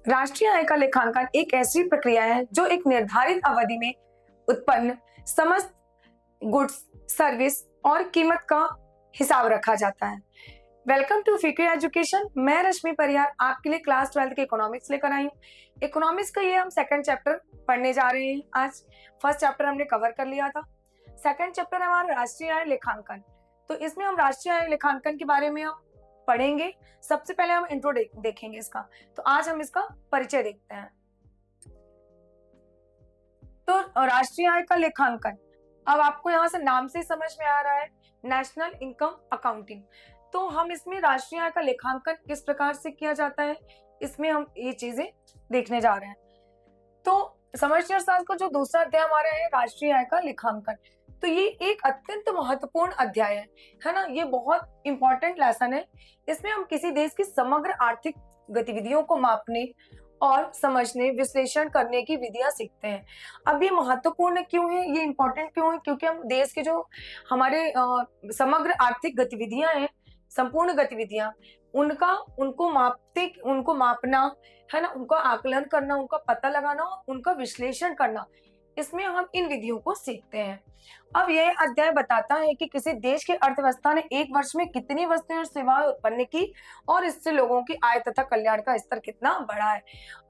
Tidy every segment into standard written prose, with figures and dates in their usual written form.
राष्ट्रीय आय का लेखांकन एक ऐसी प्रक्रिया है जो एक निर्धारित अवधि में उत्पन्न समस्त गुड्स, सर्विस और कीमत का हिसाब रखा जाता है। वेलकम टू फीके एजुकेशन। मैं रश्मि परिहार आपके लिए क्लास 12 के इकोनॉमिक्स लेकर आई हूँ। इकोनॉमिक्स का ये हम सेकंड चैप्टर पढ़ने जा रहे हैं। आज फर्स्ट चैप्टर हमने कवर कर लिया था। सेकंड चैप्टर है हमारा राष्ट्रीय आय लेखांकन। तो इसमें हम राष्ट्रीय आय लेखांकन के बारे में हम पढ़ेंगे। सबसे पहले हम इंट्रो देखेंगे इसका। तो आज हम इसका परिचय देखते हैं। तो राष्ट्रीय आय का लेखांकन, अब आपको यहाँ से नाम से समझ में आ रहा है, नेशनल इनकम अकाउंटिंग। तो हम इसमें राष्ट्रीय आय का लेखांकन किस प्रकार से किया जाता है, इसमें हम ये चीजें देखने जा रहे हैं। तो समझदार शास्त्र का जो दूसरा अध्याय हमारा है राष्ट्रीय आय का लेखांकन, तो ये एक अत्यंत महत्वपूर्ण अध्याय है ना। ये बहुत इंपॉर्टेंट लेसन है। इसमें हम किसी देश की समग्र आर्थिक गतिविधियों को मापने और समझने, विश्लेषण करने की विधियां सीखते हैं। अब ये महत्वपूर्ण क्यों है, ये इंपॉर्टेंट क्यों है? क्योंकि हम देश के जो हमारे समग्र आर्थिक गतिविधियां हैं, संपूर्ण गतिविधियां, उनको मापना है ना, उनका आकलन करना, उनका पता लगाना, उनका विश्लेषण करना, इसमें हम इन विधियों को सीखते हैं। अब यह अध्याय बताता है कि किसी देश की अर्थव्यवस्था ने एक वर्ष में कितनी वस्तुएं और सेवाएं उत्पन्न की और इससे लोगों की आय तथा कल्याण का स्तर कितना बढ़ा है।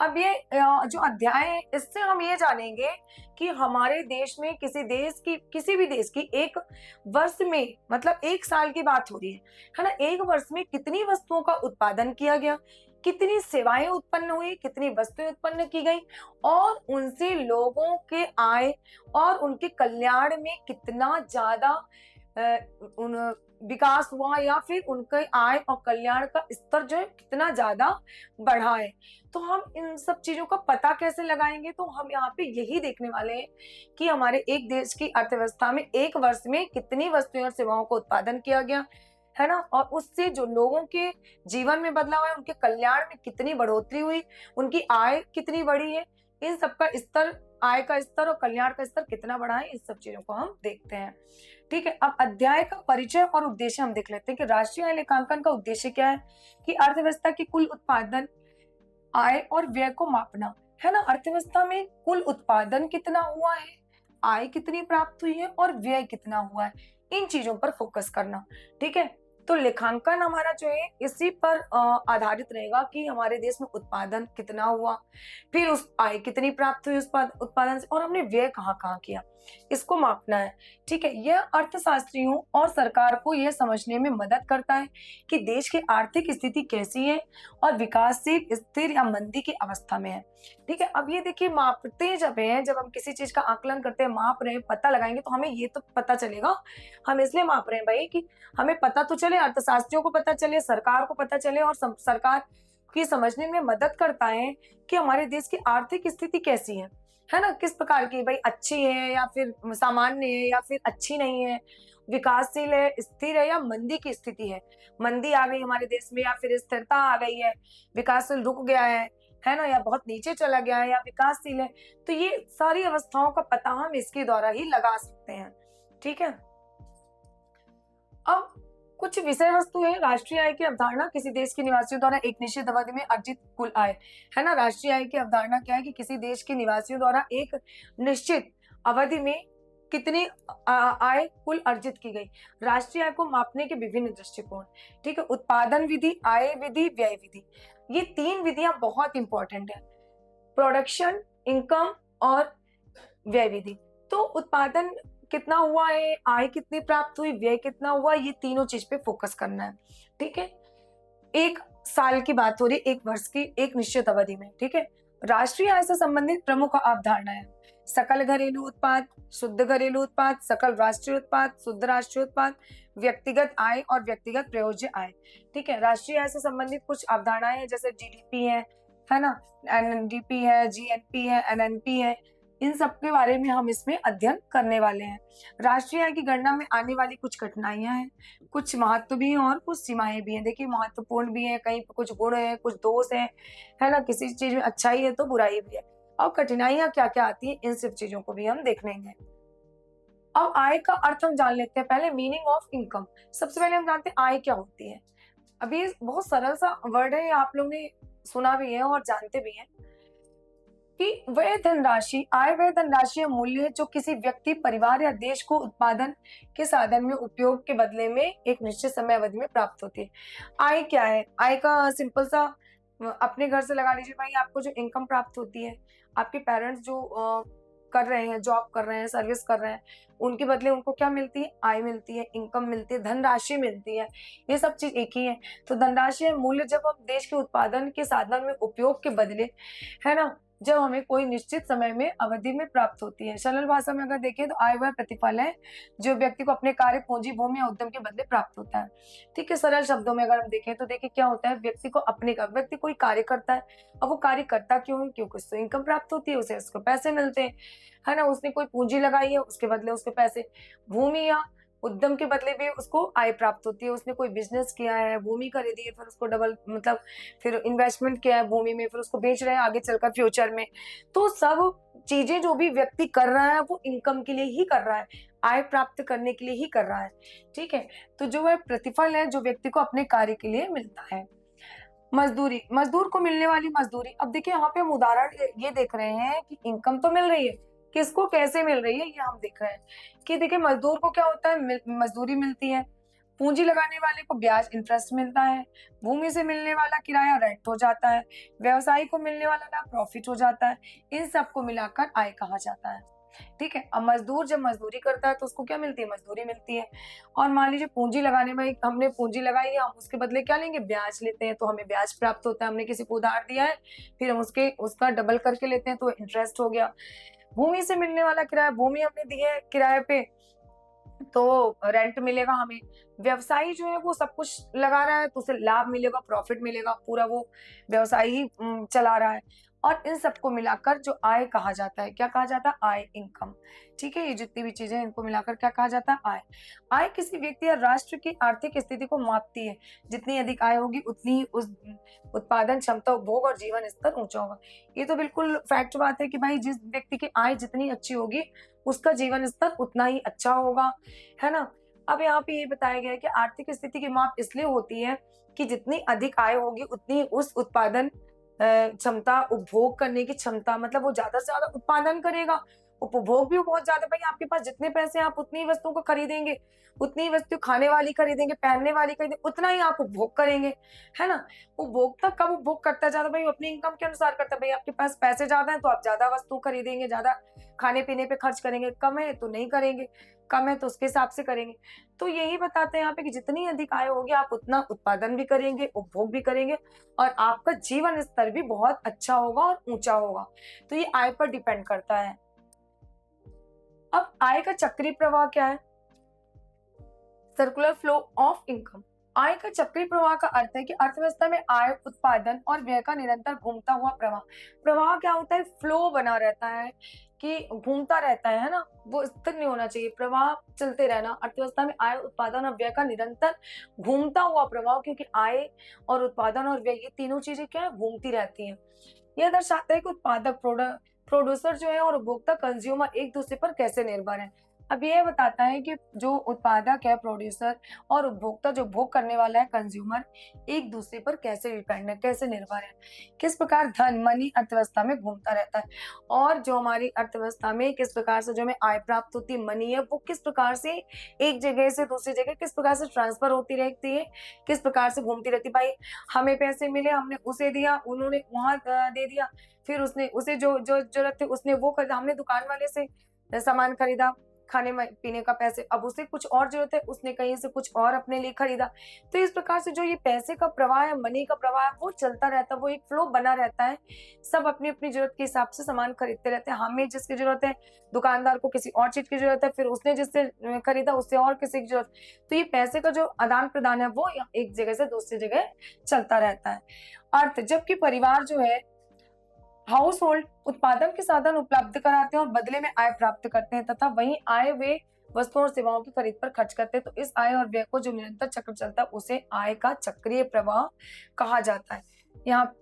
अब ये जो अध्याय है, इससे हम ये जानेंगे कि हमारे देश में किसी भी देश की एक वर्ष में, मतलब एक साल की बात हो रही है ना, एक वर्ष में कितनी वस्तुओं का उत्पादन किया गया, कितनी सेवाएं उत्पन्न हुई, कितनी वस्तुएं उत्पन्न की गई और उनसे लोगों के आय और उनके कल्याण में कितना ज्यादा विकास हुआ, या फिर उनके आय और कल्याण का स्तर जो है कितना ज्यादा बढ़ा है। तो हम इन सब चीजों का पता कैसे लगाएंगे? तो हम यहाँ पे यही देखने वाले हैं कि हमारे एक देश की अर्थव्यवस्था में एक वर्ष में कितनी वस्तुएं और सेवाओं का उत्पादन किया गया है ना, और उससे जो लोगों के जीवन में बदलाव है, उनके कल्याण में कितनी बढ़ोतरी हुई, उनकी आय कितनी बढ़ी है, इन सब का स्तर, आय का स्तर और कल्याण का स्तर कितना बढ़ा है, इन सब चीजों को हम देखते हैं। ठीक है, अब अध्याय का परिचय और उद्देश्य हम देख लेते हैं कि राष्ट्रीय आय लेखांकन का उद्देश्य क्या है। कि अर्थव्यवस्था की कुल उत्पादन, आय और व्यय को मापना है ना। अर्थव्यवस्था में कुल उत्पादन कितना हुआ है, आय कितनी प्राप्त हुई है और व्यय कितना हुआ है, इन चीजों पर फोकस करना। ठीक है, तो लेखांकन हमारा जो है इसी पर आधारित रहेगा कि हमारे देश में उत्पादन कितना हुआ, फिर उस आय कितनी प्राप्त हुई उस उत्पादन से, और हमने व्यय कहाँ कहाँ किया, इसको मापना है। ठीक है, यह अर्थशास्त्रियों और सरकार को यह समझने में मदद करता है कि देश की आर्थिक स्थिति कैसी है और विकासशील, स्थिर या मंदी की अवस्था में है। ठीक है, अब ये देखिए, मापते जब हम किसी चीज का आकलन करते हैं, माप रहे हैं, पता लगाएंगे, तो हमें ये तो पता चलेगा, हम इसलिए माप रहे हैं भाई कि हमें पता तो चले, अर्थशास्त्रियों को पता चले, सरकार को पता चले, और सरकार की समझने में मदद करता है कि हमारे देश की आर्थिक स्थिति कैसी है ना, किस प्रकार की, भाई अच्छी है या फिर सामान्य है या फिर अच्छी नहीं है, विकासशील है, स्थिर है या मंदी की स्थिति मंदी आ गई हमारे देश में, या फिर स्थिरता आ गई है, विकासशील रुक गया है ना, या बहुत नीचे चला गया है, या विकासशील है। तो ये सारी अवस्थाओं का पता हम इसके द्वारा ही लगा सकते हैं। ठीक है, अब कुछ विषय वस्तु है। राष्ट्रीय आय की अवधारणा किसी देश के निवासियों द्वारा एक निश्चित अवधि में अर्जित कुल आय है ना। राष्ट्रीय आय की अवधारणा क्या है कि किसी देश के निवासियों द्वारा एक निश्चित अवधि में कितनी आय कुल अर्जित की गई। राष्ट्रीय आय को मापने के विभिन्न दृष्टिकोण, ठीक है, उत्पादन विधि, आय विधि, व्यय विधि, ये तीन विधियां बहुत इंपॉर्टेंट है, प्रोडक्शन, इनकम और व्यय विधि। तो उत्पादन कितना हुआ है, आय कितनी प्राप्त हुई, व्यय कितना हुआ, ये तीनों चीज पे फोकस करना है। ठीक है, एक साल की बात हो रही, एक वर्ष की, एक निश्चित अवधि में। ठीक है, राष्ट्रीय आय से संबंधित प्रमुख अवधारणा है सकल घरेलू उत्पाद, शुद्ध घरेलू उत्पाद, सकल राष्ट्रीय उत्पाद, शुद्ध राष्ट्रीय उत्पाद, व्यक्तिगत आय और व्यक्तिगत प्रयोज्य आय। ठीक है, राष्ट्रीय आय से संबंधित कुछ अवधारणाएं हैं, जैसे जीडीपी है ना, एनडीपी है, जीएनपी है, एनएनपी है, इन सब के बारे में हम इसमें अध्ययन करने वाले हैं। राष्ट्रीय आय की गणना में आने वाली कुछ कठिनाइयां हैं, कुछ महत्व भी हैं और कुछ सीमाएं भी हैं। देखिए, महत्वपूर्ण भी है, कहीं कुछ गुण है, कुछ दोष है ना, किसी चीज में अच्छाई है तो बुराई भी है, और कठिनाइयां क्या क्या आती हैं, इन सब चीजों को भी हम देख लेंगे। अब आय का अर्थ हम जान लेते हैं। पहले मीनिंग ऑफ इनकम, सबसे पहले हम जानते हैं आय क्या होती है। अभी बहुत सरल सा वर्ड है, आप लोग ने सुना भी है और जानते भी हैं कि वह धनराशि, आय वह धनराशि या मूल्य है जो किसी व्यक्ति, परिवार या देश को उत्पादन के साधन में उपयोग के बदले में एक निश्चित समय अवधि में प्राप्त होती है। आय क्या है? आय का सिंपल सा अपने घर से लगा लीजिए भाई, आपको जो इनकम प्राप्त होती है, आपके पेरेंट्स जो कर रहे हैं, जॉब कर रहे हैं, सर्विस कर रहे हैं, उनके बदले उनको क्या मिलती है? आय मिलती है, इनकम मिलती है, धनराशि मिलती है। ये सब चीज एक ही है। तो धनराशि है मूल्य जब हम देश के उत्पादन के साधन में उपयोग के बदले, है ना, जब हमें कोई निश्चित समय में अवधि में प्राप्त होती है। सरल भाषा में अगर देखें तो आय वह प्रतिफल है जो व्यक्ति को अपने कार्य, पूंजी, भूमि या उद्यम के बदले प्राप्त होता है। ठीक है, सरल शब्दों में अगर हम देखें तो देखिए क्या होता है, व्यक्ति को अपने का, व्यक्ति कोई कार्य करता है, अब वो कार्य करता क्यों है? क्योंकि उससे इनकम प्राप्त होती है, उसे उसको पैसे मिलते हैं, है ना। उसने कोई पूंजी लगाई है, उसके बदले उसके पैसे, भूमि या उद्यम के बदले भी उसको आय प्राप्त होती है। उसने कोई बिजनेस किया है, भूमि खरीदी है, फिर उसको डबल मतलब फिर इन्वेस्टमेंट किया है भूमि में, फिर उसको बेच रहे हैं आगे चलकर फ्यूचर में। तो सब चीजें जो भी व्यक्ति कर रहा है वो इनकम के लिए ही कर रहा है, आय प्राप्त करने के लिए ही कर रहा है। ठीक है, तो जो वह प्रतिफल है जो व्यक्ति को अपने कार्य के लिए मिलता है। मजदूरी, मजदूर को मिलने वाली मजदूरी। अब देखिए यहाँ पे हम उदाहरण ये देख रहे हैं कि इनकम तो मिल रही है, किसको कैसे मिल रही है ये हम देख रहे हैं कि देखिए मजदूर को क्या होता है, मजदूरी मिलती है, पूंजी लगाने वाले को ब्याज इंटरेस्ट मिलता है, भूमि से मिलने वाला किराया रेंट हो जाता है, व्यवसायी को मिलने वाला लाभ प्रॉफिट हो जाता है। इन सबको मिलाकर आय कहा जाता है। ठीक है, अब मजदूर जब मजदूरी करता है तो उसको क्या मिलती है? मजदूरी मिलती है। और मान लीजिए पूंजी लगाने में हमने पूंजी लगाई है, हम उसके बदले क्या लेंगे? ब्याज लेते हैं, तो हमें ब्याज प्राप्त होता है। हमने किसी को उधार दिया है, फिर हम उसका डबल करके लेते हैं तो इंटरेस्ट हो गया। भूमि से मिलने वाला किराया, भूमि हमने दी है किराए पे तो रेंट मिलेगा हमें। व्यवसायी जो है वो सब कुछ लगा रहा है तो उसे लाभ मिलेगा, प्रॉफिट मिलेगा, पूरा वो व्यवसाय ही चला रहा है। और इन सबको मिलाकर जो आय कहा जाता है, क्या कहा जाता है? आय, इनकम। ठीक है, ये जितनी भी चीजें इनको मिलाकर क्या कहा जाता है? आय। आय किसी व्यक्ति या राष्ट्र की आर्थिक स्थिति को मापती है। जितनी अधिक आय होगी उतनी ही उस उत्पादन क्षमता, उपभोग और जीवन स्तर ऊंचा होगा। ये तो बिल्कुल फैक्ट बात है कि भाई जिस व्यक्ति की आय जितनी अच्छी होगी उसका जीवन स्तर उतना ही अच्छा होगा, है ना। अब यहाँ पे ये बताया गया है कि आर्थिक स्थिति की माप इसलिए होती है कि जितनी अधिक आय होगी उतनी उस उत्पादन क्षमता, उपभोग करने की क्षमता, मतलब वो ज्यादा से ज्यादा उत्पादन करेगा, उपभोग भी बहुत ज्यादा। भाई आपके पास जितने पैसे आप उतनी वस्तुओं को खरीदेंगे, उतनी वस्तु खाने वाली खरीदेंगे, पहनने वाली खरीदेंगे, उतना ही आप उपभोग करेंगे, है ना। उपभोक्ता कब उपभोग करता है ज्यादा? भाई अपनी इनकम के अनुसार करता है। भाई आपके पास पैसे ज्यादा है तो आप ज्यादा वस्तु खरीदेंगे, ज्यादा खाने पीने पे खर्च करेंगे, कम है तो नहीं करेंगे, कम है तो उसके हिसाब से करेंगे। तो यही बताते हैं यहाँ पे कि जितनी अधिक आय होगी आप उतना उत्पादन भी करेंगे, उपभोग भी करेंगे और आपका जीवन स्तर भी बहुत अच्छा होगा और ऊंचा होगा। तो ये आय पर डिपेंड करता है। अब आय का चक्रीय प्रवाह क्या है? Circular flow of income. आय का चक्रीय प्रवाह का अर्थ है कि अर्थव्यवस्था में आय, उत्पादन और व्यय का निरंतर घूमता हुआ प्रवाह। प्रवाह क्या होता है? फ्लो बना रहता है कि घूमता रहता है ना, वो स्थिर नहीं होना चाहिए, प्रवाह चलते रहना। अर्थव्यवस्था में आय, उत्पादन और व्यय का निरंतर घूमता हुआ प्रवाह, क्योंकि आय और उत्पादन और व्यय ये तीनों चीजें क्या है? घूमती रहती हैं। यह दर्शाता है कि उत्पादक, प्रोड्यूसर जो है और उपभोक्ता, कंज्यूमर एक दूसरे पर कैसे निर्भर है। अब ये बताता है कि जो उत्पादक है, प्रोड्यूसर, और उपभोक्ता जो भोग करने वाला है, कंज्यूमर, एक दूसरे पर कैसे डिपेंड है, कैसे निर्भर है, किस प्रकार धन, मनी अर्थव्यवस्था में घूमता रहता है। और जो हमारी अर्थव्यवस्था में किस प्रकार से जो हमें आय प्राप्त होती है, मनी है, वो किस प्रकार से एक जगह से दूसरी जगह किस प्रकार से ट्रांसफर होती रहती है, किस प्रकार से घूमती रहती है। भाई हमें पैसे मिले, हमने उसे दिया, उन्होंने वहां दे दिया, फिर उसने उसे जो जो जरूरत थी उसने वो खरीदा, हमने दुकान वाले से सामान खरीदा, खाने पीने का पैसे, अब उसे कुछ और जरूरत है, उसने कहीं से कुछ और अपने लिए खरीदा। तो इस प्रकार से जो ये पैसे का प्रवाह है, मनी का प्रवाह है, वो चलता रहता है, वो एक फ्लो बना रहता है। सब अपनी अपनी जरूरत के हिसाब से सामान खरीदते रहते हैं। हमें जिसकी जरूरत है, दुकानदार को किसी और चीज की जरूरत है, फिर उसने जिससे खरीदा उससे और किसी की जरूरत। तो ये पैसे का जो आदान प्रदान है वो एक जगह से दूसरी जगह चलता रहता है। अर्थ, जबकि परिवार जो है, हाउस होल्ड उत्पादन के साधन उपलब्ध कराते हैं और बदले में आय प्राप्त करते हैं, तथा वहीं आय वे वस्तुओं और सेवाओं की खरीद पर खर्च करते हैं। तो इस आय और व्यय को जो निरंतर चक्र चलता है उसे आय का चक्रीय प्रवाह कहा जाता है। यहाँ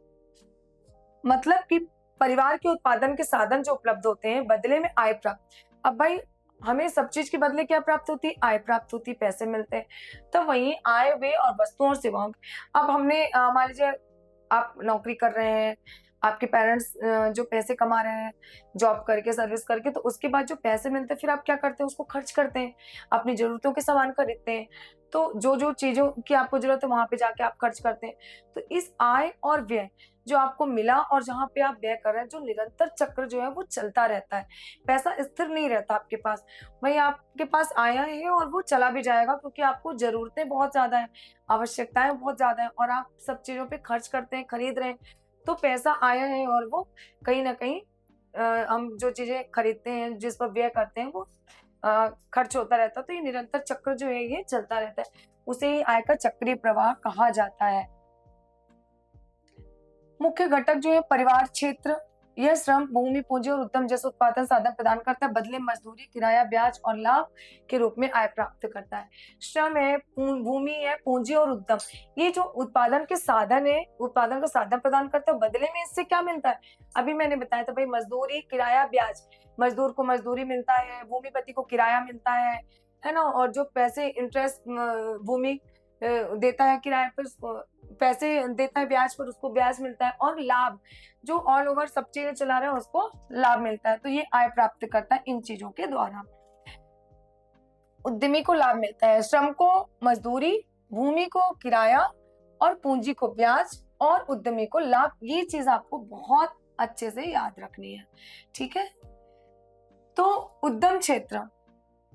मतलब कि परिवार के उत्पादन के साधन जो उपलब्ध होते हैं, बदले में आय प्राप्त। अब भाई हमें सब चीज के बदले क्या प्राप्त होती है? आय प्राप्त होती है, पैसे मिलते हैं। तो वहीं आय, व्यय और वस्तुओं और सेवाओं। अब हमने मान लीजिए आप नौकरी कर रहे हैं, आपके पेरेंट्स जो पैसे कमा रहे हैं जॉब करके, सर्विस करके, तो उसके बाद जो पैसे मिलते हैं फिर आप क्या करते हैं, उसको खर्च करते हैं, अपनी जरूरतों के सामान खरीदते हैं। तो जो जो चीजों की आपको जरूरत है वहां पे जाके आप खर्च करते हैं। तो इस आय और व्यय जो आपको मिला और जहां पे आप व्यय कर रहे हैं, जो निरंतर चक्र जो है वो चलता रहता है। पैसा स्थिर नहीं रहता आपके पास, वही आपके पास आया है और वो चला भी जाएगा, क्योंकि आपको जरूरतें बहुत ज्यादा है, आवश्यकताएं बहुत ज्यादा है, और आप सब चीजों पे खर्च करते हैं, खरीद रहे हैं। तो पैसा आया है और वो कहीं ना कहीं हम जो चीजें खरीदते हैं, जिस पर व्यय करते हैं, वो खर्च होता रहता है। तो ये निरंतर चक्र जो है ये चलता रहता है, उसे ही आय का चक्रीय प्रवाह कहा जाता है। मुख्य घटक जो है परिवार क्षेत्र, यह श्रम, भूमि, पूंजी और उद्यम जैसे उत्पादन साधन प्रदान करता है, बदले मजदूरी, किराया, ब्याज और लाभ के रूप में आय प्राप्त करता है। श्रम है, भूमि है, पूंजी और उद्यम, ये जो उत्पादन के साधन है, उत्पादन का साधन प्रदान करता है, बदले में इससे क्या मिलता है? अभी मैंने बताया था भाई, मजदूरी, किराया, ब्याज। मजदूर को मजदूरी मिलता है, भूमिपति को किराया मिलता है ना, और जो पैसे इंटरेस्ट भूमि देता है किराए पर, पैसे देता है ब्याज पर, उसको ब्याज मिलता है, और लाभ जो ऑल ओवर सब चीजें चला रहे हैं उसको लाभ मिलता है। तो ये आय प्राप्त करता है इन चीजों के द्वारा। उद्यमी को लाभ मिलता है, श्रम को मजदूरी, भूमि को किराया और पूंजी को ब्याज, और उद्यमी को लाभ। ये चीज आपको बहुत अच्छे से याद रखनी है, ठीक है। तो उद्यम क्षेत्र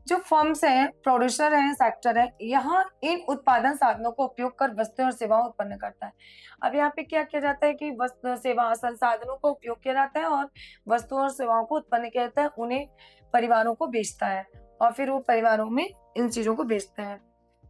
जो फर्म्स हैं, प्रोड्यूसर हैं, सेक्टर है, यहाँ इन उत्पादन साधनों को उपयोग कर वस्तुएं और सेवाएं उत्पन्न करता है। अब यहाँ पे क्या किया जाता है कि वस्तु सेवा संसाधनों का उपयोग किया जाता है और वस्तुओं और सेवाओं को उत्पन्न किया जाता है, उन्हें परिवारों को बेचता है, और फिर वो परिवारों में इन चीजों को बेचते हैं।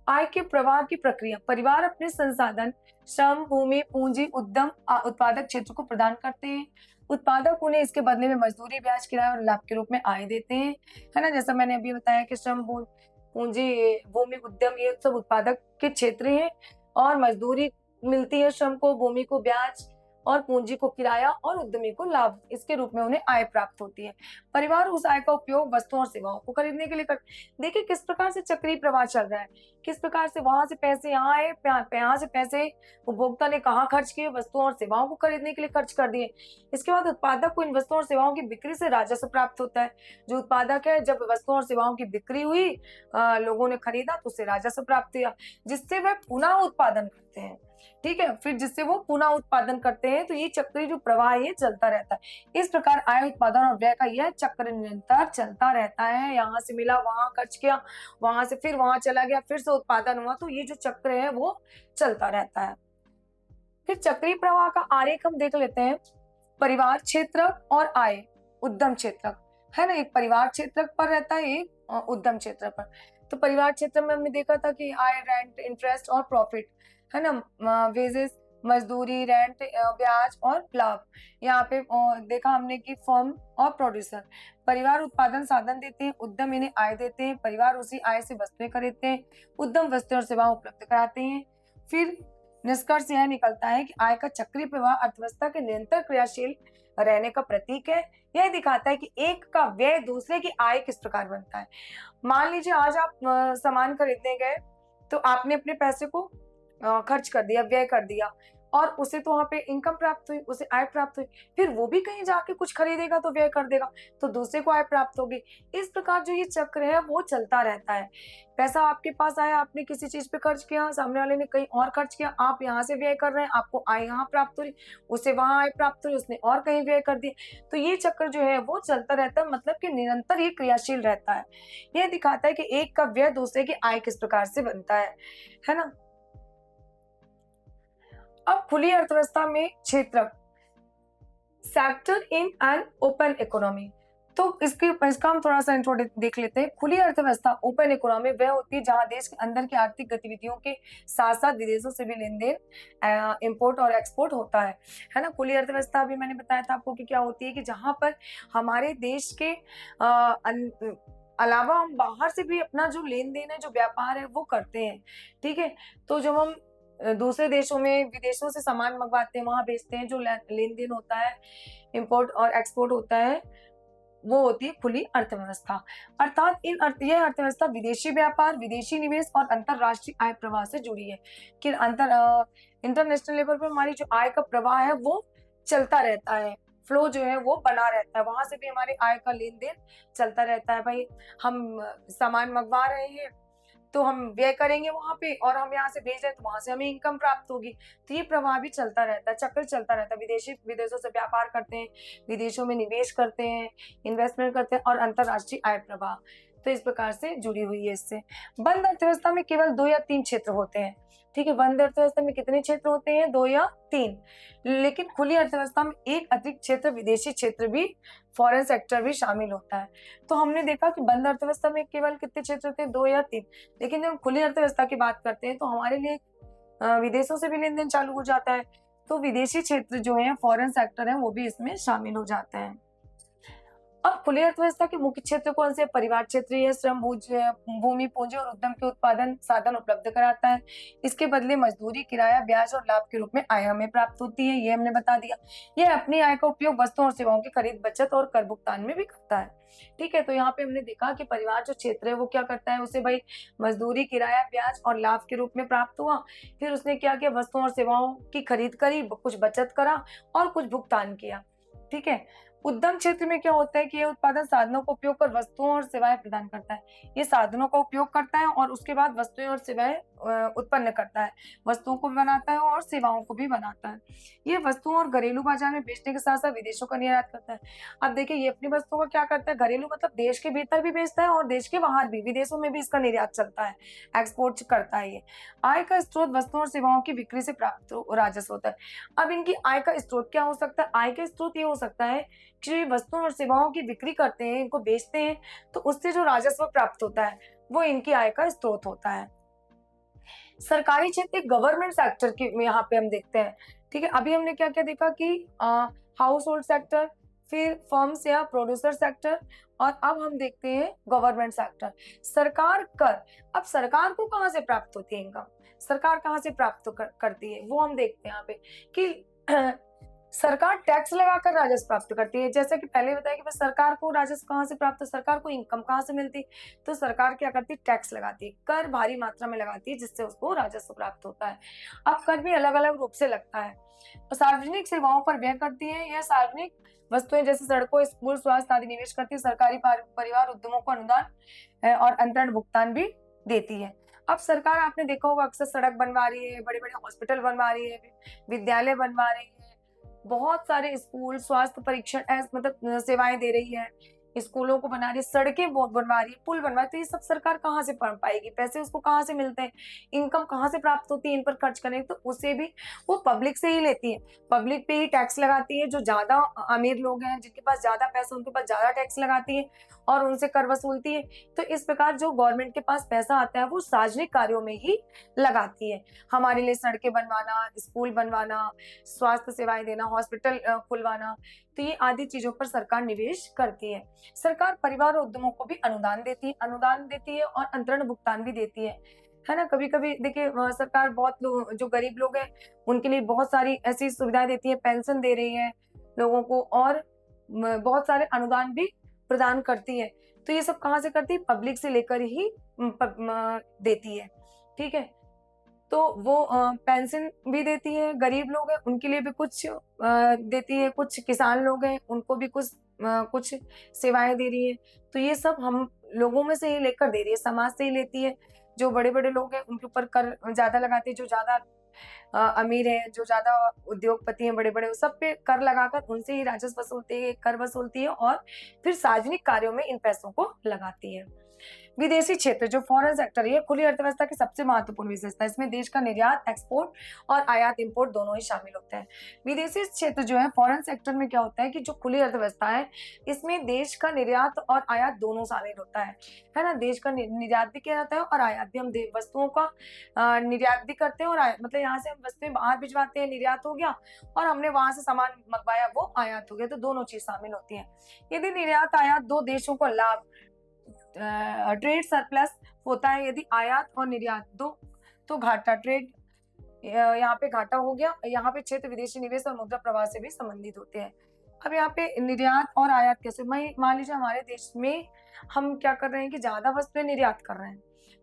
आय के प्रवाह की प्रक्रिया, परिवार अपने संसाधन, श्रम, भूमि, पूंजी, उद्यम उत्पादक क्षेत्र को प्रदान करते हैं। उत्पादक उन्हें इसके बदले में मजदूरी, ब्याज, किराया और लाभ के रूप में आय देते हैं, है ना। जैसा मैंने अभी बताया कि श्रम, पूंजी, भूमि, उद्यम, ये सब उत्पादक के क्षेत्र हैं, और मजदूरी मिलती है श्रम को, भूमि को ब्याज, और पूंजी को किराया, और उद्यमी को लाभ, इसके रूप में उन्हें आय प्राप्त होती है। परिवार उस आय का उपयोग वस्तुओं और सेवाओं को खरीदने के लिए कर, देखिए किस प्रकार से चक्रीय प्रवाह चल रहा है, किस प्रकार से वहां से पैसे यहाँ आए, यहाँ से पैसे उपभोक्ता ने कहाँ खर्च किए, वस्तुओं और सेवाओं को खरीदने के लिए खर्च कर दिए। इसके बाद उत्पादक को इन वस्तुओं और सेवाओं की बिक्री से राजस्व प्राप्त होता है। जो उत्पादक है, जब वस्तुओं और सेवाओं की बिक्री हुई, लोगों ने खरीदा, तो उससे राजस्व प्राप्त हुआ, जिससे वह पुनः उत्पादन करते हैं, ठीक है। फिर जिससे वो पुनः उत्पादन करते हैं, तो ये चक्रीय जो प्रवाह ये चलता रहता है। इस प्रकार आय, उत्पादन और व्यय का यह चक्र निरंतर चलता रहता है। यहाँ से मिला, वहां खर्च किया, वहां से फिर वहां चला गया, फिर से उत्पादन हुआ, तो ये जो चक्र है वो चलता रहता है। फिर चक्रीय प्रवाह का आरेख हम देख लेते हैं। परिवार क्षेत्र और आय, उद्यम क्षेत्र, है ना। एक परिवार क्षेत्र पर रहता है, एक उद्यम क्षेत्र पर। तो परिवार क्षेत्र में हमने देखा था कि आय, रेंट, इंटरेस्ट और प्रॉफिट, है ना, वेजेस, मजदूरी, रेंट, ब्याज और लाभ। यहाँ पे देखा हमने कि फर्म और प्रोड्यूसर, परिवार उत्पादन साधन देते हैं, उद्यम इन्हें आय देते हैं, परिवार उसी आय से वस्तुएं खरीदते हैं, उद्यम वस्तुएं और सेवाएं उपलब्ध कराते हैं। फिर निष्कर्ष यह निकलता है कि आय का चक्रीय प्रवाह अर्थव्यवस्था के निरंतर क्रियाशील रहने का प्रतीक है। यह दिखाता है कि एक का व्यय दूसरे की आय किस प्रकार बनता है। मान लीजिए आज आप सामान खरीदने गए, तो आपने अपने पैसे को खर्च कर दिया, व्यय कर दिया, और उसे तो वहां पे इनकम प्राप्त हुई, उसे आय प्राप्त हुई। फिर वो भी कहीं जाके कुछ खरीदेगा तो व्यय कर देगा, तो दूसरे को आय प्राप्त होगी। इस प्रकार जो ये चक्र है वो चलता रहता है। पैसा आपके पास आया, आपने किसी चीज पे खर्च किया, सामने वाले ने कहीं और खर्च किया, आप यहाँ से व्यय कर रहे हैं, आपको आय यहाँ प्राप्त हो रही, उसे वहां आय प्राप्त हो रही, उसने और कहीं व्यय कर दिया। तो ये चक्र जो है वो चलता रहता है, मतलब कि निरंतर ये क्रियाशील रहता है। यह दिखाता है कि एक का व्यय दूसरे की आय किस प्रकार से बनता है ना। अब खुली अर्थव्यवस्था में क्षेत्र, sector in an open economy, तो इसका हम थोड़ा सा इंट्रो देख लेते हैं। खुली अर्थव्यवस्था, ओपन इकोनॉमी, वह होती है जहां देश के अंदर की आर्थिक गतिविधियों के साथ साथ विदेशों से भी लेन देन, इंपोर्ट और एक्सपोर्ट होता है ना। खुली अर्थव्यवस्था भी मैंने बताया था आपको कि क्या होती है, कि जहां पर हमारे देश के अलावा हम बाहर से भी अपना जो लेन देन है, जो व्यापार है, वो करते हैं, ठीक है। तो जब हम दूसरे देशों में, विदेशों से सामान मंगवाते हैं, वहां बेचते हैं, जो लेन देन होता है, इंपोर्ट और एक्सपोर्ट होता है, वो होती है खुली अर्थव्यवस्था। अर्थात यह अर्थव्यवस्था विदेशी व्यापार, विदेशी निवेश और अंतरराष्ट्रीय आय प्रवाह से जुड़ी है। कि इंटरनेशनल लेवल पर हमारी जो आय का प्रवाह है वो चलता रहता है, फ्लो जो है वो बना रहता है, वहां से भी हमारे आय का लेन देन चलता रहता है। भाई हम सामान मंगवा रहे हैं तो हम व्यय करेंगे वहां पे, और हम यहाँ से भेज रहे हैं तो वहां से हमें इनकम प्राप्त होगी। तो ये प्रवाह भी चलता रहता है, चक्र चलता रहता है। विदेशों से व्यापार करते हैं, विदेशों में निवेश करते हैं, इन्वेस्टमेंट करते हैं, और अंतरराष्ट्रीय आय प्रवाह तो इस प्रकार से जुड़ी हुई है इससे। बंद अर्थव्यवस्था में केवल 2 या 3 क्षेत्र होते हैं। ठीक है, बंद अर्थव्यवस्था में कितने क्षेत्र होते हैं? 2 या 3। लेकिन खुली अर्थव्यवस्था में एक अतिरिक्त क्षेत्र, विदेशी क्षेत्र भी, फॉरेन सेक्टर भी शामिल होता है। तो हमने देखा कि बंद अर्थव्यवस्था में केवल कितने क्षेत्र होते हैं? 2 या 3। लेकिन जब हम खुली अर्थव्यवस्था की बात करते हैं तो हमारे लिए विदेशों से भी लेन देन चालू हो जाता है, तो विदेशी क्षेत्र जो है, फॉरेन सेक्टर है, वो भी इसमें शामिल हो जाते हैं। अब खुली अर्थव्यवस्था के मुख्य क्षेत्र कौन से? परिवार क्षेत्र यह श्रम, भूमि, पूंजी और उद्यम के उत्पादन साधन उपलब्ध कराता है। इसके बदले मजदूरी, किराया, ब्याज और लाभ के रूप में आय हमें प्राप्त होती है, ये हमने बता दिया। यह अपनी आय का उपयोग वस्तुओं और सेवाओं की खरीद, बचत और कर भुगतान में भी करता है। ठीक है, तो यहाँ पे हमने देखा कि परिवार जो क्षेत्र है वो क्या करता है, उसे भाई मजदूरी, किराया, ब्याज और लाभ के रूप में प्राप्त हुआ। फिर उसने क्या किया? वस्तुओं और सेवाओं की खरीद करी, कुछ बचत करा और कुछ भुगतान किया। ठीक है। उद्यम क्षेत्र में क्या होता है कि ये उत्पादन साधनों का उपयोग कर वस्तुओं और सेवाएं प्रदान करता है। ये साधनों का उपयोग करता है और उसके बाद वस्तुएं और सेवाएं उत्पन्न करता है, वस्तुओं को भी बनाता है और सेवाओं को भी बनाता है। ये वस्तुओं और घरेलू बाजार में बेचने के साथ साथ विदेशों का निर्यात करता है। अब देखिए, ये अपनी वस्तुओं का क्या करता है? घरेलू मतलब देश के भीतर भी बेचता है और देश के बाहर भी, विदेशों में भी इसका निर्यात चलता है, एक्सपोर्ट करता है ये। आय का स्रोत वस्तुओं और सेवाओं की बिक्री से प्राप्त राजस्व होता है। अब इनकी आय का स्रोत क्या हो सकता है? आय का स्रोत ये हो सकता है कि वस्तुओं और सेवाओं की बिक्री करते हैं, इनको बेचते हैं, तो उससे जो राजस्व प्राप्त होता है वो इनकी आय का स्रोत होता है। सरकारी क्षेत्र, गवर्नमेंट सेक्टर की यहाँ पे हम देखते हैं। ठीक है, अभी हमने क्या क्या देखा कि हाउस होल्ड सेक्टर, फिर फर्म्स या प्रोड्यूसर सेक्टर, और अब हम देखते हैं गवर्नमेंट सेक्टर। सरकार कर, अब सरकार को कहाँ से प्राप्त होती है इनकम? सरकार कहाँ से प्राप्त करती है वो हम देखते हैं यहाँ पे कि सरकार टैक्स लगाकर राजस्व प्राप्त करती है। जैसे कि पहले बताया कि सरकार को राजस्व कहाँ से प्राप्त, सरकार को इनकम कहाँ से मिलती, तो सरकार क्या करती है? टैक्स लगाती है, कर भारी मात्रा में लगाती है, जिससे उसको राजस्व प्राप्त होता है। अब कर भी अलग अलग रूप से लगता है। सार्वजनिक सेवाओं पर व्यय करती है, यह सार्वजनिक वस्तुएं जैसे सड़कों, स्कूल, स्वास्थ्य आदि निवेश करती है। सरकारी परिवार उद्यमों को अनुदान और अंतरण भुगतान भी देती है। अब सरकार, आपने देखा होगा, अक्सर सड़क बनवा रही है, बड़े बड़े हॉस्पिटल बनवा रही है, विद्यालय बनवा रही है, बहुत सारे स्कूल, स्वास्थ्य परीक्षण मतलब सेवाएं दे रही है, स्कूलों को बना रही है, सड़कें बनवा रही है, पुल बनवा रही है। तो ये सब सरकार कहाँ से पाएगी? पैसे उसको कहाँ से मिलते हैं? इनकम कहाँ से प्राप्त होती है इन पर खर्च करने? तो उसे भी वो पब्लिक से ही लेती है, पब्लिक पे ही टैक्स लगाती है। जो ज्यादा अमीर लोग हैं, जिनके पास ज्यादा पैसा, उनके पास ज्यादा टैक्स लगाती है और उनसे कर वसूलती है। तो इस प्रकार जो गवर्नमेंट के पास पैसा आता है वो सार्वजनिक कार्यों में ही लगाती है। हमारे लिए सड़कें बनवाना, स्कूल बनवाना, स्वास्थ्य सेवाएं देना, हॉस्पिटल खुलवाना, तो ये आदि चीजों पर सरकार निवेश करती है। सरकार परिवार और उद्यमों को भी अनुदान देती है और अंतरण भुगतान भी देती है ना। कभी कभी देखिए, सरकार बहुत लोग, जो गरीब लोग हैं, उनके लिए बहुत सारी ऐसी सुविधाएं देती है, पेंशन दे रही है लोगों को, और बहुत सारे अनुदान भी प्रदान करती है। तो ये सब कहाँ से करती है? पब्लिक से लेकर ही देती है। ठीक है, तो वो पेंशन भी देती है, गरीब लोग हैं उनके लिए भी कुछ देती है, कुछ किसान लोग हैं उनको भी कुछ सेवाएं दे रही है। तो ये सब हम लोगों में से ही लेकर दे रही है, समाज से ही लेती है। जो बड़े बड़े लोग हैं उनके ऊपर कर ज्यादा लगाती है, जो ज्यादा अमीर है, जो ज्यादा उद्योगपति हैं बड़े बड़े, सब पे कर लगाकर उनसे ही राजस्व वसूलती है, कर वसूलती है और फिर सार्वजनिक कार्यों में इन पैसों को लगाती है। विदेशी क्षेत्र, जो फॉरेन सेक्टर है, खुली अर्थव्यवस्था की सबसे महत्वपूर्ण विशेषता है। इसमें देश का निर्यात, एक्सपोर्ट और आयात इंपोर्ट दोनों ही शामिल होते हैं। विदेशी क्षेत्र जो है, फॉरेन सेक्टर में क्या होता है कि जो खुली अर्थव्यवस्था है, इसमें देश का निर्यात और आयात दोनों शामिल होता है ना। देश का निर्यात भी किया जाता है और आयात भी। हम वस्तुओं का निर्यात भी करते हैं, और मतलब यहाँ से हम वस्तुएं बाहर भिजवाते हैं, निर्यात हो गया, और हमने वहां से सामान मंगवाया, वो आयात हो गया। तो दोनों चीज शामिल होती है। यदि निर्यात आयात दो देशों को लाभ, ट्रेड सरप्लस होता है, यदि आयात और निर्यात दो तो घाटा, ट्रेड यहाँ पे घाटा हो गया। यहाँ पे क्षेत्र विदेशी निवेश और मुद्रा प्रवाह से भी संबंधित होते हैं। अब यहाँ पे निर्यात और आयात कैसे? मान लीजिए हमारे देश में हम क्या कर रहे हैं कि ज्यादा वस्तुएं निर्यात कर रहे हैं,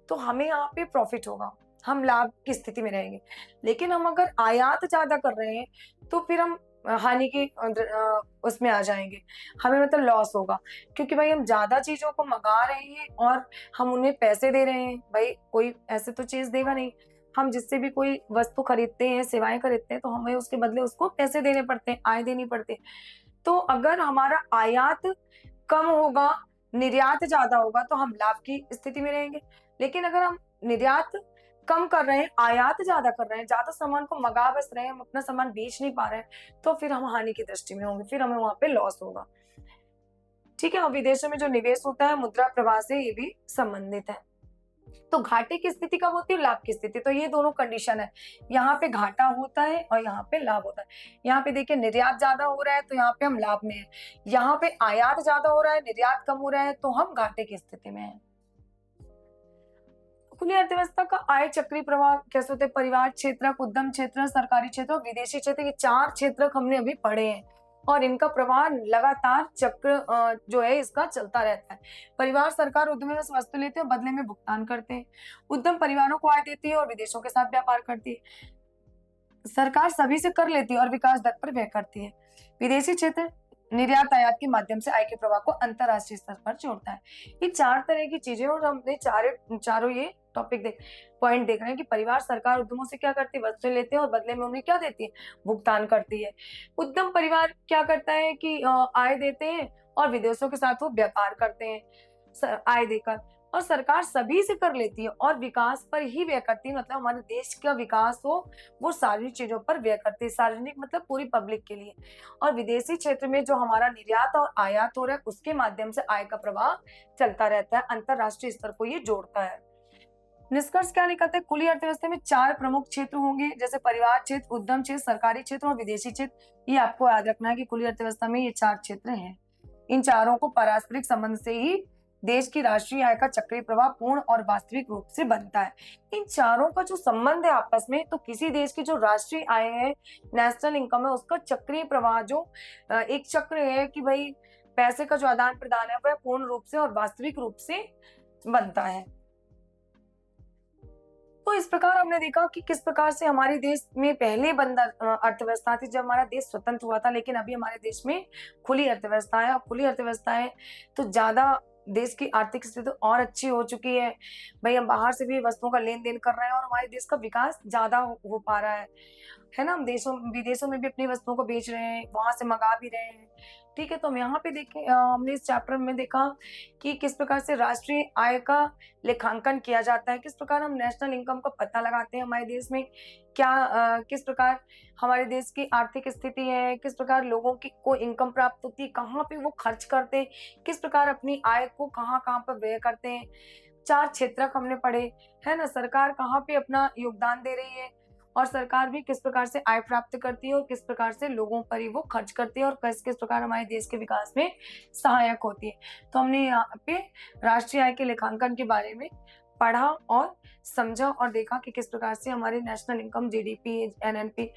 तो हमें यहाँ पे प्रॉफिट होगा, हम लाभ की स्थिति में रहेंगे। लेकिन हम अगर आयात ज्यादा कर रहे हैं तो फिर हम हानि की उसमें आ जाएंगे, हमें मतलब लॉस होगा, क्योंकि भाई हम ज्यादा चीजों को मंगा रहे हैं और हम उन्हें पैसे दे रहे हैं। भाई कोई ऐसे तो चीज देगा नहीं, हम जिससे भी कोई वस्तु खरीदते हैं, सेवाएं खरीदते हैं, तो हमें उसके बदले उसको पैसे देने पड़ते हैं, आय देनी पड़ती है। तो अगर हमारा आयात कम होगा, निर्यात ज्यादा होगा, तो हम लाभ की स्थिति में रहेंगे। लेकिन अगर हम निर्यात कम कर रहे हैं, आयात ज्यादा कर रहे हैं, ज्यादा सामान को मंगा बस रहे हैं, हम अपना सामान बेच नहीं पा रहे हैं, तो फिर हम हानि की दृष्टि में होंगे, फिर हमें वहां पे लॉस होगा। ठीक है। और विदेशों में जो निवेश होता है मुद्रा प्रवाह से ये भी संबंधित है। तो घाटे की स्थिति कब होती है, लाभ की स्थिति। तो ये दोनों कंडीशन है, यहाँ पे घाटा होता है और यहाँ पे लाभ होता है। यहाँ पे देखिए निर्यात ज्यादा हो रहा है तो यहाँ पे हम लाभ में है, यहाँ पे आयात ज्यादा हो रहा है, निर्यात कम हो रहा है, तो हम घाटे की स्थिति में है। खुली अर्थव्यवस्था का आय चक्री प्रवाह कैसे होते हैं, परिवार क्षेत्रक, उद्यम क्षेत्र, सरकारी क्षेत्र और विदेशी क्षेत्र, ये 4 क्षेत्रक हमने अभी पढ़े हैं और इनका प्रवाह लगातार चक्र जो है इसका चलता रहता है। परिवार सरकार उद्यम में वस्तु लेते हैं और बदले में भुगतान करते हैं। उद्यम परिवारों को आय देती है और विदेशों के साथ व्यापार करती है। सरकार सभी से कर लेती है और विकास दर पर व्यय करती है। विदेशी क्षेत्र निर्यात आयात के माध्यम से आय के प्रवाह को अंतरराष्ट्रीय स्तर पर जोड़ता है। ये 4 तरह की चीजें और हमने चारों ये टॉपिक पॉइंट देख रहे हैं कि परिवार सरकार उद्यमों से क्या करती है, वस्तुएं लेते हैं और बदले में उन्हें क्या देती है, भुगतान करती है। उद्यम परिवार क्या करता है कि आय देते हैं और विदेशों के साथ वो व्यापार करते हैं आय देकर, और सरकार सभी से कर लेती है और विकास पर ही व्यय करती है। मतलब हमारे देश का विकास हो वो सार्वजनिक चीजों पर व्यय करती है, सार्वजनिक मतलब पूरी पब्लिक के लिए। और विदेशी क्षेत्र में जो हमारा निर्यात और आयात हो रहा है उसके माध्यम से आय का प्रवाह चलता रहता है, अंतरराष्ट्रीय स्तर को ये जोड़ता है। निष्कर्ष क्या निकलता है, खुली अर्थव्यवस्था में 4 प्रमुख क्षेत्र होंगे, जैसे परिवार क्षेत्र, उद्यम क्षेत्र, सरकारी क्षेत्र और विदेशी क्षेत्र। ये आपको याद रखना है कि खुली अर्थव्यवस्था में ये 4 क्षेत्र हैं। इन चारों को पारस्परिक संबंध से ही देश की राष्ट्रीय आय का चक्रीय प्रवाह पूर्ण और वास्तविक रूप से बनता है। इन चारों का जो संबंध है आपस में, तो किसी देश की जो राष्ट्रीय आय है, नेशनल इनकम है, उसका चक्रीय प्रवाह जो एक चक्र है कि भाई पैसे का जो आदान प्रदान है वह पूर्ण रूप से और वास्तविक रूप से बनता है। तो इस प्रकार हमने देखा कि किस प्रकार से हमारे देश में पहले बंद अर्थव्यवस्था थी जब हमारा देश स्वतंत्र हुआ था, लेकिन अभी हमारे देश में खुली अर्थव्यवस्था है। और खुली अर्थव्यवस्था है तो ज्यादा देश की आर्थिक स्थिति और अच्छी हो चुकी है। भाई हम बाहर से भी वस्तुओं का लेन देन कर रहे हैं और हमारे देश का विकास ज्यादा हो पा रहा है ना। हम विदेशों में भी अपनी वस्तुओं को बेच रहे हैं, वहां से मंगा भी रहे हैं। ठीक है। तो हम यहाँ पे देखें, हमने इस चैप्टर में देखा कि किस प्रकार से राष्ट्रीय आय का लेखांकन किया जाता है, किस प्रकार हम नेशनल इनकम का पता लगाते हैं, हमारे देश में क्या किस प्रकार हमारे देश की आर्थिक स्थिति है, किस प्रकार लोगों की को इनकम प्राप्त होती है, कहाँ पे वो खर्च करते हैं, किस प्रकार अपनी आय को कहाँ कहाँ पर व्यय करते हैं। 4 क्षेत्रक हमने पढ़े, है ना। सरकार कहाँ पे अपना योगदान दे रही है और सरकार भी किस प्रकार से आय प्राप्त करती है और किस प्रकार से लोगों पर ही वो खर्च करती है और किस किस प्रकार हमारे देश के विकास में सहायक होती है। तो हमने यहाँ पे राष्ट्रीय आय के लेखांकन के बारे में पढ़ा और समझा और देखा कि किस प्रकार से हमारी नेशनल इनकम, जीडीपी, एनएनपी,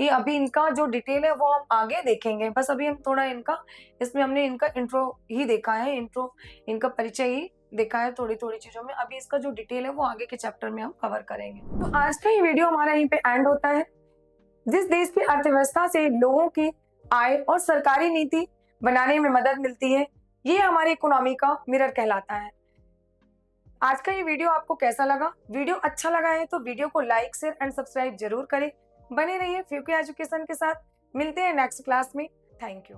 ये अभी इनका जो डिटेल है वो हम आगे देखेंगे। बस अभी हम थोड़ा इसमें हमने इनका इंट्रो ही देखा है, इनका परिचय ही देखा है थोड़ी थोड़ी चीजों में। अभी इसका जो डिटेल है वो आगे के चैप्टर में हम कवर करेंगे। तो आज का ये वीडियो हमारा यहीं पे एंड होता है। जिस देश की अर्थव्यवस्था से लोगों की आय और सरकारी नीति बनाने में मदद मिलती है, ये हमारी इकोनॉमी का मिरर कहलाता है। आज का ये वीडियो आपको कैसा लगा? वीडियो अच्छा लगा है तो वीडियो को लाइक, शेयर एंड सब्सक्राइब जरूर करें। बने रहिए फ्यूके एजुकेशन के साथ। मिलते हैं नेक्स्ट क्लास में। Thank you.